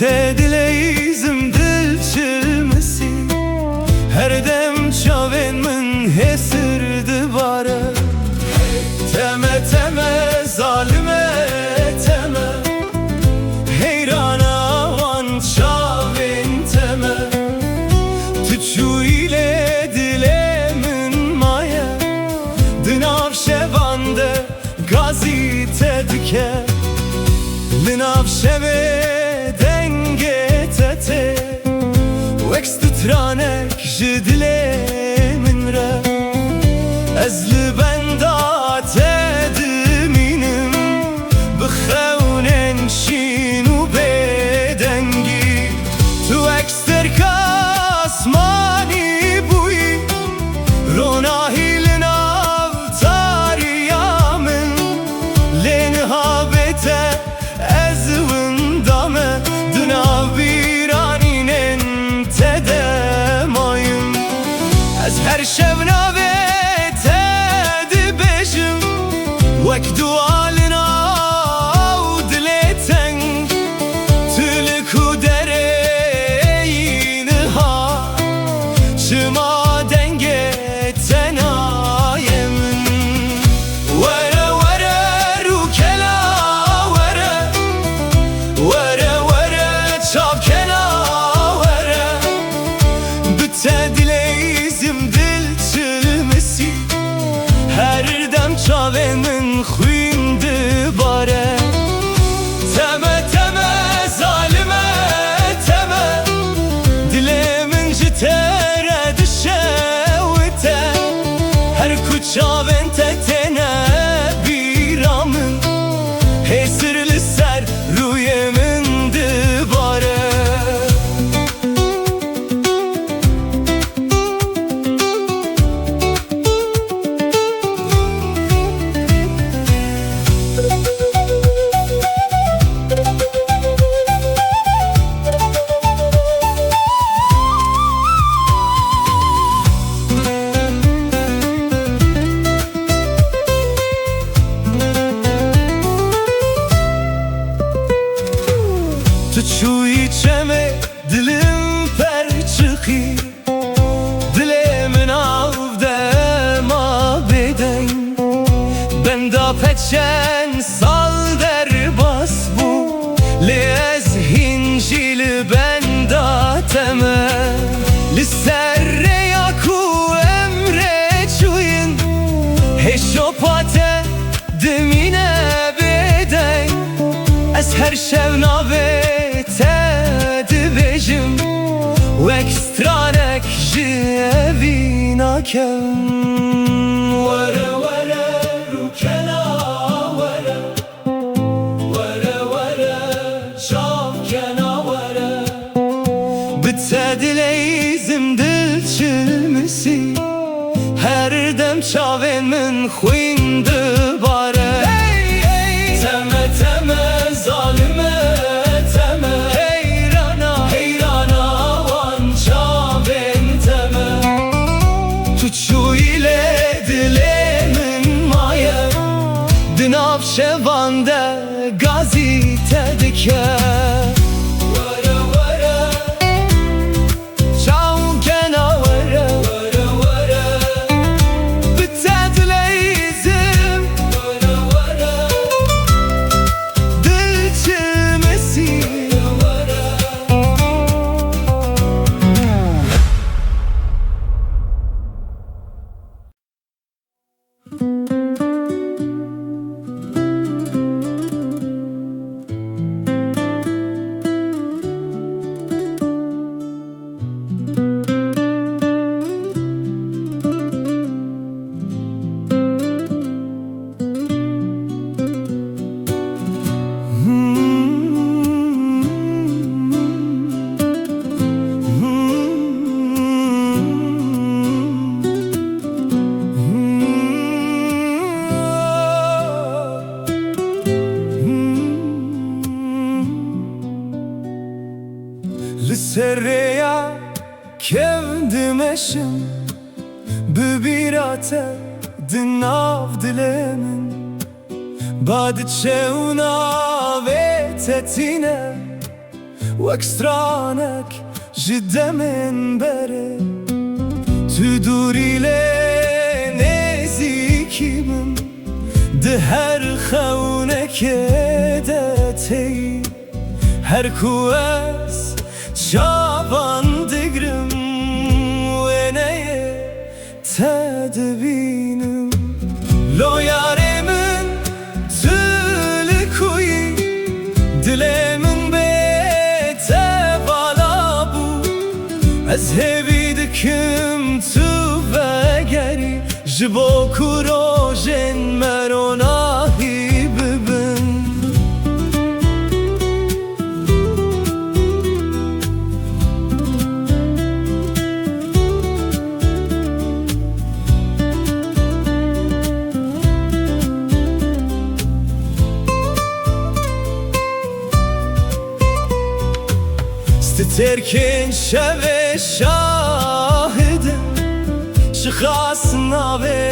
dileyizim dil çilmesi her dem çaven min hesir dibare teme teme zalime teme heyrana van çaven teme tüçü ile dilemin maye dinav şevande gazite dike dinav şeve Wekstütranek ji dilê min re ez li benda te dimînim bi xewnên şîn û bêdengî tu eksterka asmanî bûyî ronahî li nav tariya min lê nihavê te ez winda me di nav her şev navê te dibêjim wek dualina û dilê teng tu li ku dereyî niha çima dengê te nayê min were were rûkela were were were çavkena were bi te dileyizim her dem çavên min xwîn dibare teme teme zalime teme dilê min ji te re dişewite her ku çavên te têne bîra min hêsir li ser rûyê min dibare Tu çûyî çeme dilim per çıxî dilê min av de ma bêdeng benda peçen sal derbas bû lê ez hîn jî li benda teme li ser rêya ku emre çûyîn hêşopa te dimîne bêdeng ez her şev navê te dibêjim wek stranek ji evî nakem were were rûkela were were were çavkena were bi te dileyizim dil çilmesi her dem çavên min xwîn dibare teme teme zalime dinav şevande gazite dike were were çavkena were were were bi te dileyizim were were dil çilmesi li ser rêya kevdim eşim bi bîra te di nav dilê min Bad çewna ve tetine وەکسترانێک ji demên berê Tu dûrî lê nêzîkî min Di her xewnekê de teyî Her ku ez çavan digirim Wêneyê te dibînim Lo yarê min tu li ku yî Dilê min bê te vala bû Ez hêvî dikim tu vegerî Ji bo ku rojên me ronahî bibin Sterkên şevê şahidim Ji xasnavê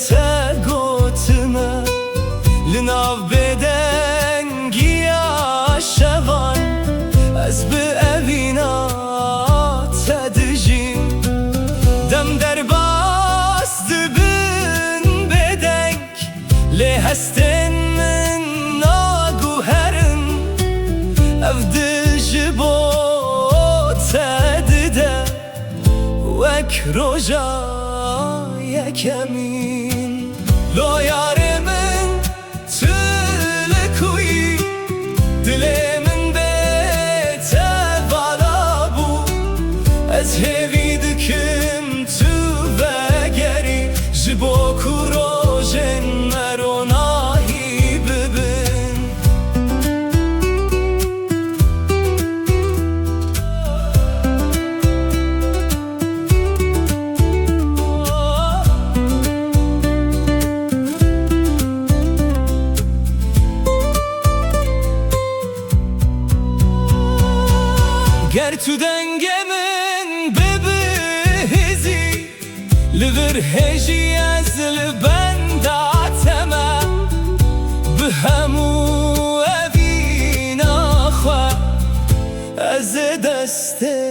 te gotime Li nav bêdengiya şevan Ez bi evîna te dijîm Dem derbas dibin bêdeng Lê hestên min naguherin Ev di ji bo te dide Wek roja yekemîn Lo yarê min tu li ku yî Dilê min bê te vala bû Ez hêvî dikim tu vegerî Ji bo ku rojên me ronahî bibin Ger tu dengê min bibihîzî Li vir hêjî ez li benda teme Bi hemû evîna xwe Ez ê destê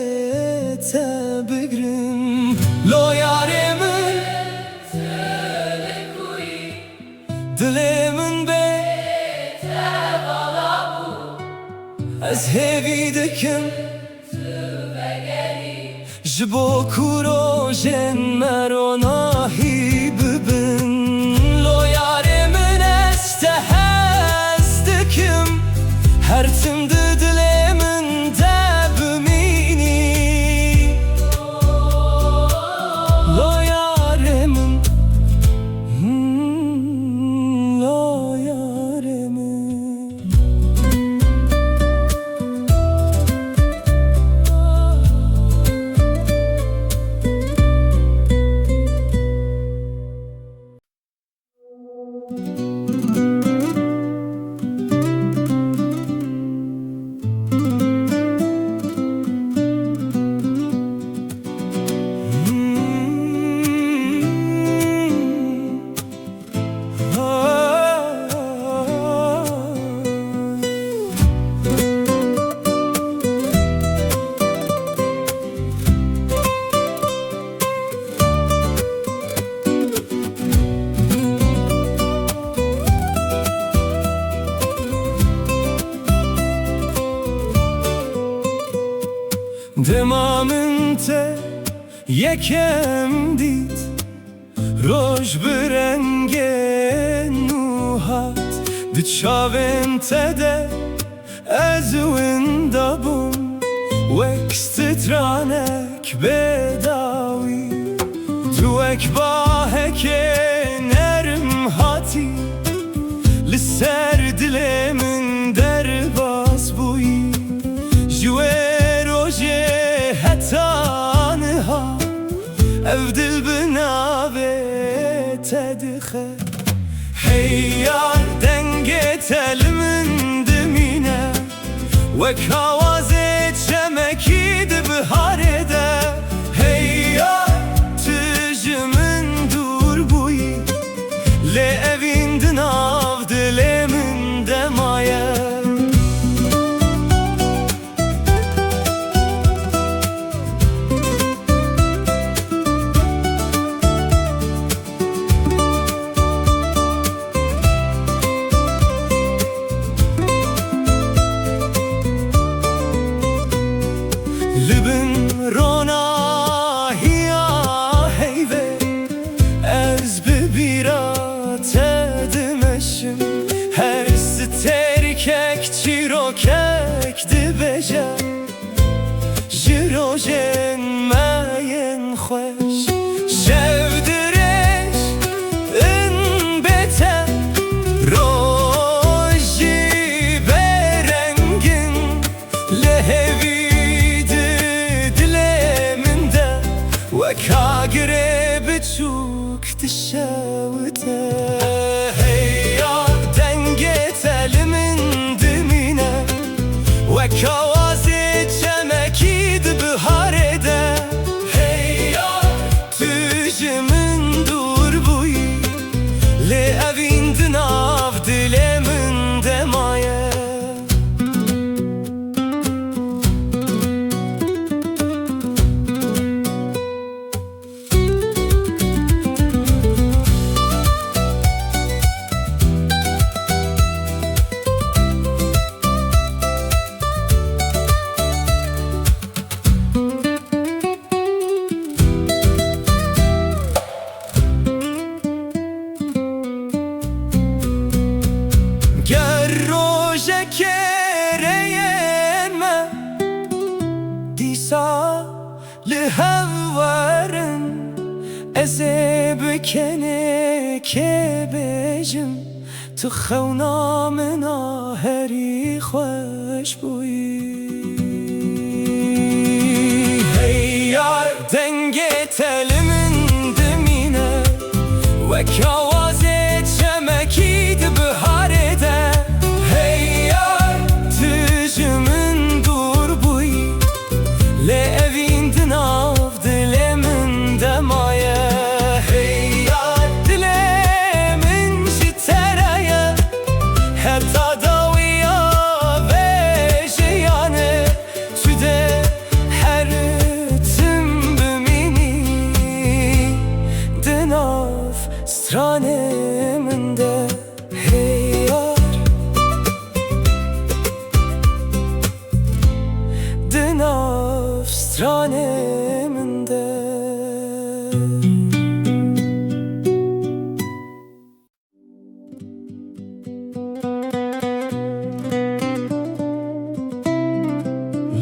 te bigirim Lo yarê min Dilê min bê te vala bû Ez hêvî dikim Ji bo ku rojên me ronahî bibin Lo yarê min ez te hez dikim Her tim di dilê min de bimînî Lo yarê min Lo yarê min Dema min te yekem dît Roj bi rengê nû hat Di çavên te de ez winda bûm Wek stranek bêdawî Tu wek bahekê nerm hatî Li ser dilê min derbas bûyî Ji wê rojê heta niha Ev dil bi navê te dixe Hey yar dengê te li min dimîne Wek awazê çemekî di biharê de Hey yar tu ji min dûr bûyî Lê evîn di nav dilê min de maye kek çiro kek dibeje Jirojen meyen خوش شودرش ان بته روژی برنگin لهویدی diliminde ve kagre biçuk dişevte hey ya denge telimin dimine ve kavazi çemekid biharede hey ya tüjümün dur buyi le evindin av dilemin demaye لهوارن ازبکنه که بجم تو خونامنا هری خوش بویی hey yar denge telimin dimine ve kavaze çemekid biharede hey yar tüjümün dur buyi le evindin av dilemin demaye hey yar dilemin jitereye hatta daviya ve jiyane tüde her tüm bümini dinav straneminde hey yar dinav straneminde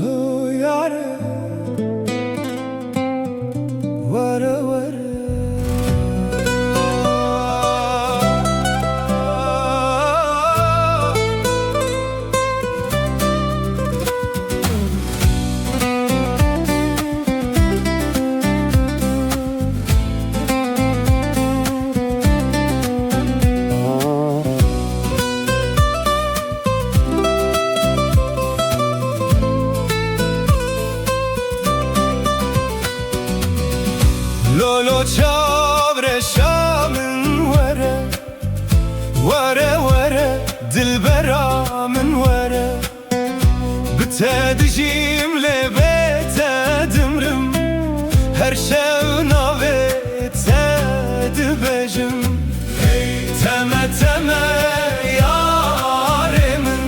lo yare vare vare لولو چابر شامن وره وره وره دلبرا من وره بتدجیم لبت دمرم her şev navet dibejim hey teme teme yaremin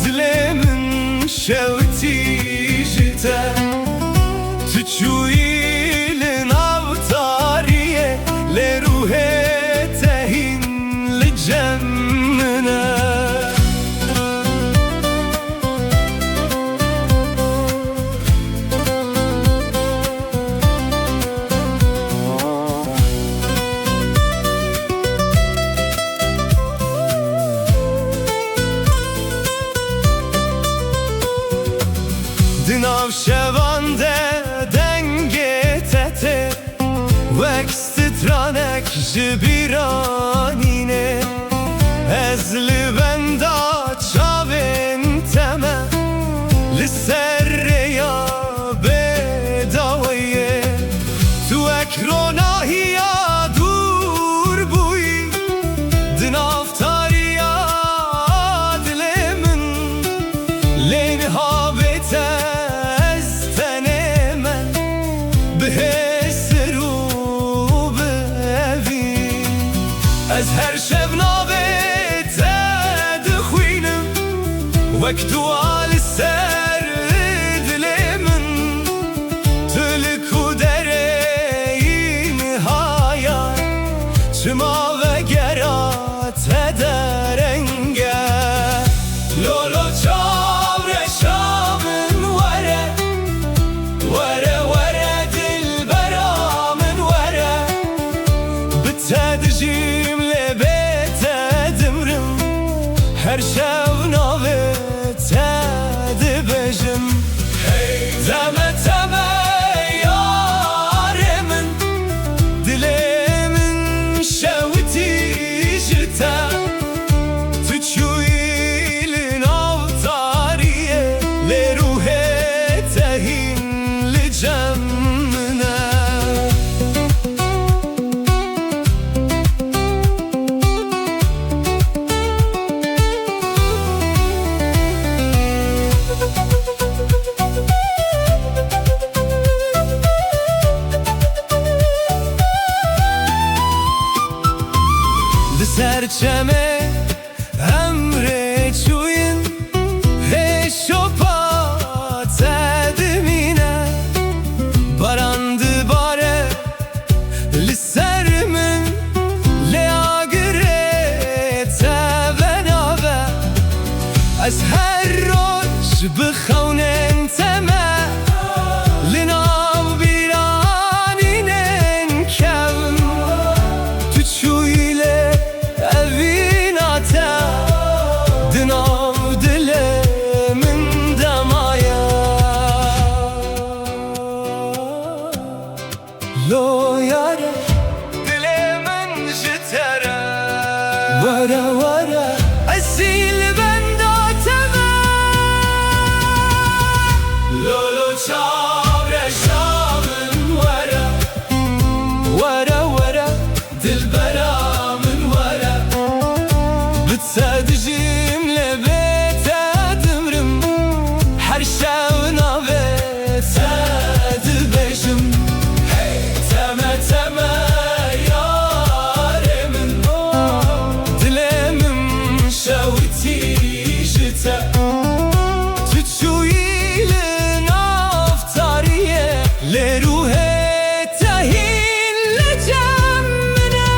dilemin şevti jite tüçuyi Dinav şevande denge tete Vekst tranek jibiranine Ezli benda çavin teme Lisserreya bedavaye Tu ekronahiya dur buyi Dinav tariya dilemin Lenhabete از هر شب نابت دخوینم وقتو آل سر دلمن تلکو درین hayal چما و گرات درنگه her şev nave te dibêjim hey teme teme yare min dilê min şewitî ji te tu çûyî li nav tariyê lê ruhê te hîn li cem min e serçeme emre çûyîn hêşopa te dimîne baran dibare li ser min lê agirê te venave ez her roj bi xewnên te me li nav bîranînên kevn tu çûyî lê evîna te di nav dilê min demaye lo yare dilê min ji te re were were esîl benda te me lo lo çavreşa min were were were dilbera Sadicim lebete dımrım her şev nave te dibêjim hey teme teme yare min dilê min şewitî ji te tu çûyî li nav tariyê lê ruhê te hîn li cem min e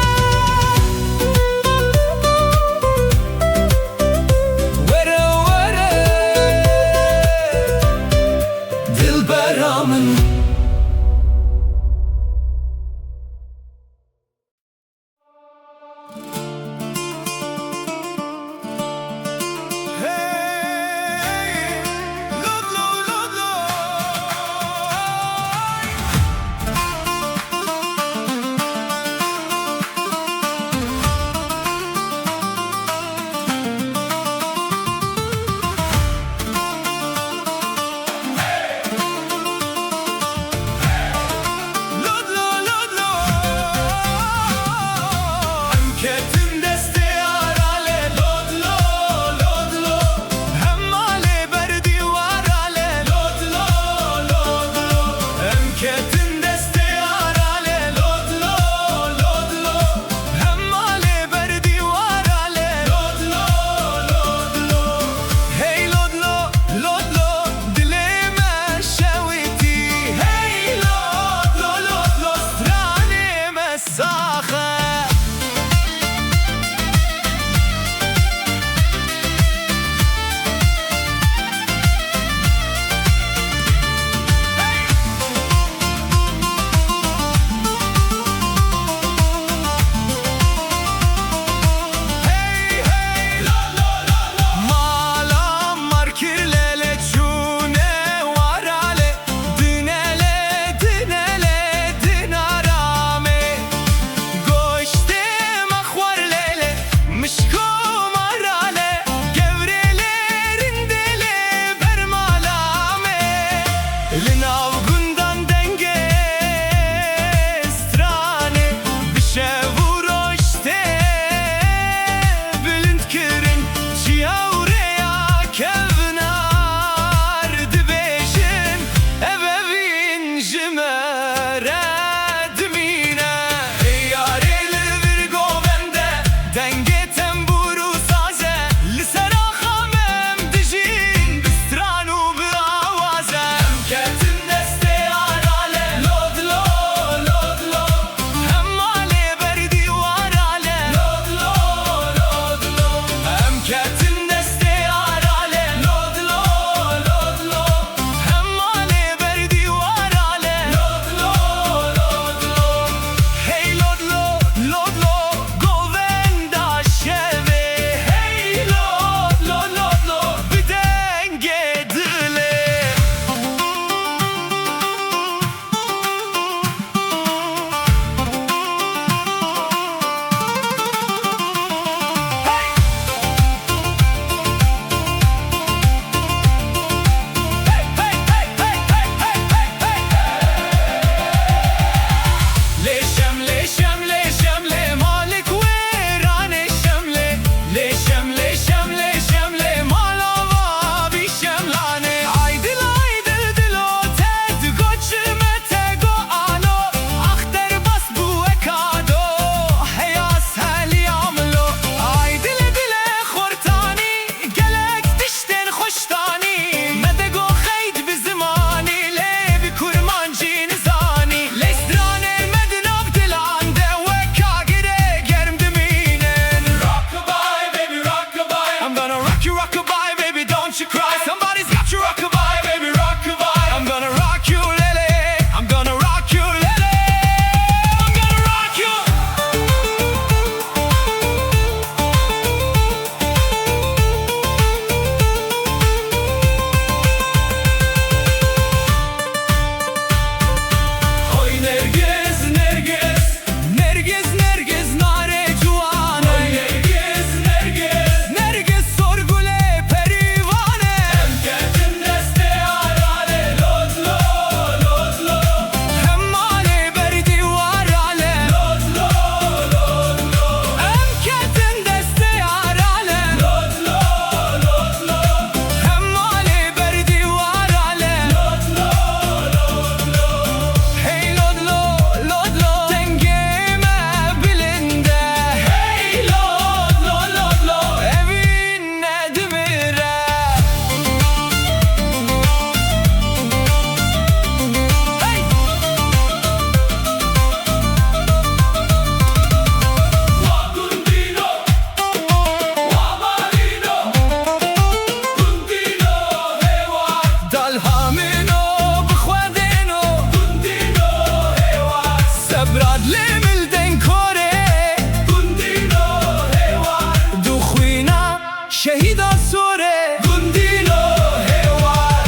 إذا سوري قنديلو هوار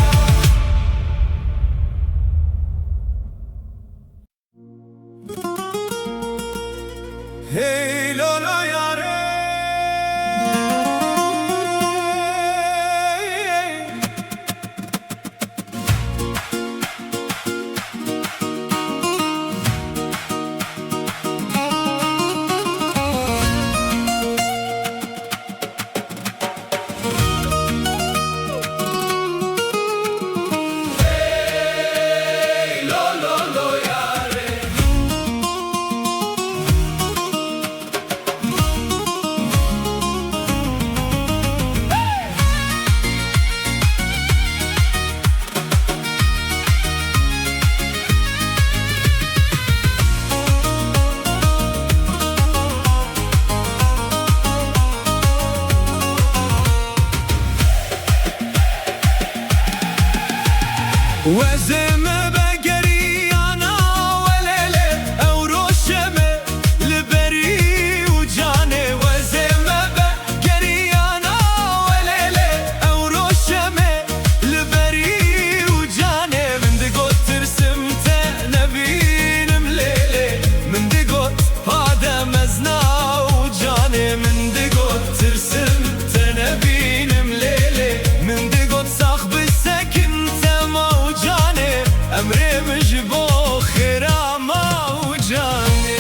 هي لولا ياري وزم بقري أنا وليلة أو روشمة لبري وجاني وزم بقري أنا وليلة أو روشمة لبري وجاني من دقوت ترسمت نبين مليلة من دقوت هذا مزنا وجاني من دقوت ترسمت نبين مليلة من دقوت صاحب السكن أمري مجبو خيرا ما وجاني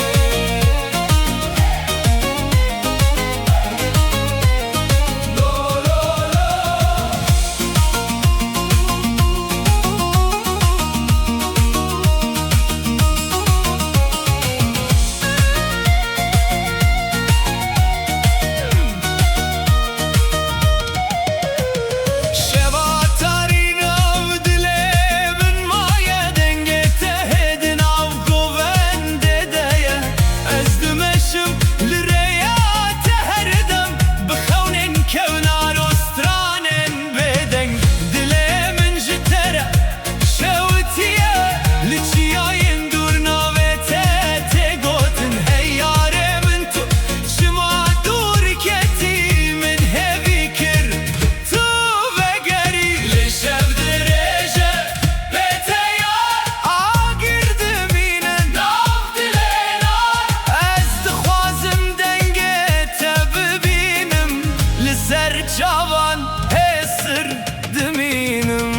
Cavan hesir deminim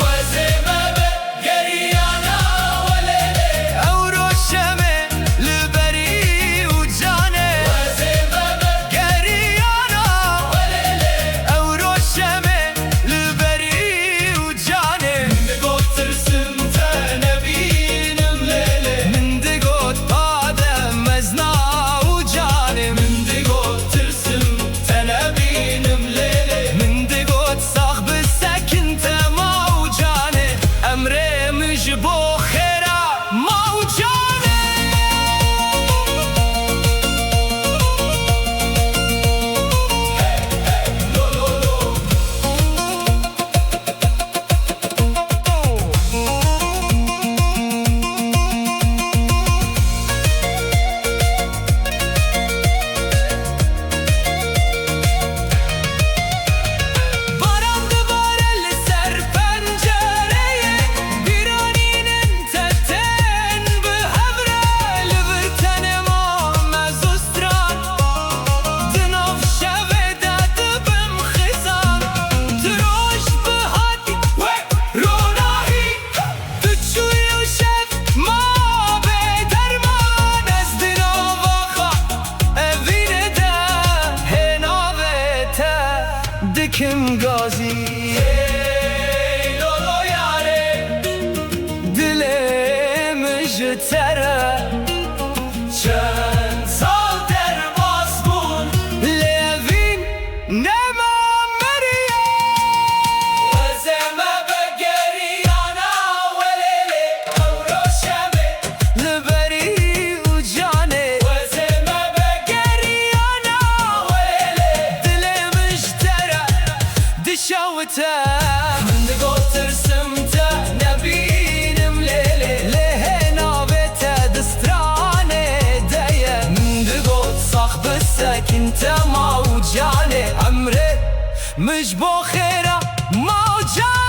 وزمة بقري أنا وليلة أو روشمة لبري وجاني وزمة بقري أنا وليلة أو روشمة لبري وجاني من دقوت ترسمت نبين مليلة من دقوت هذا مزنا وجاني من دقوت ترسمت نبين مليلة من دقوت صاحب السكن موجاني أمري مجبو خيرا موجاني دكم غازي لولو ياري دلي مجترى چند سال در باسمون لوین نما مریه وزمة بقري أنا وليلة أو روشمة لبري وجاني وزمة بقري أنا وليلة دلي مجترى دشوته من دقوت ترسمته نبين مليلة لهنا بيته دستراني دايه من دقوت صاحب السكن موجاني مش بخيرة موجة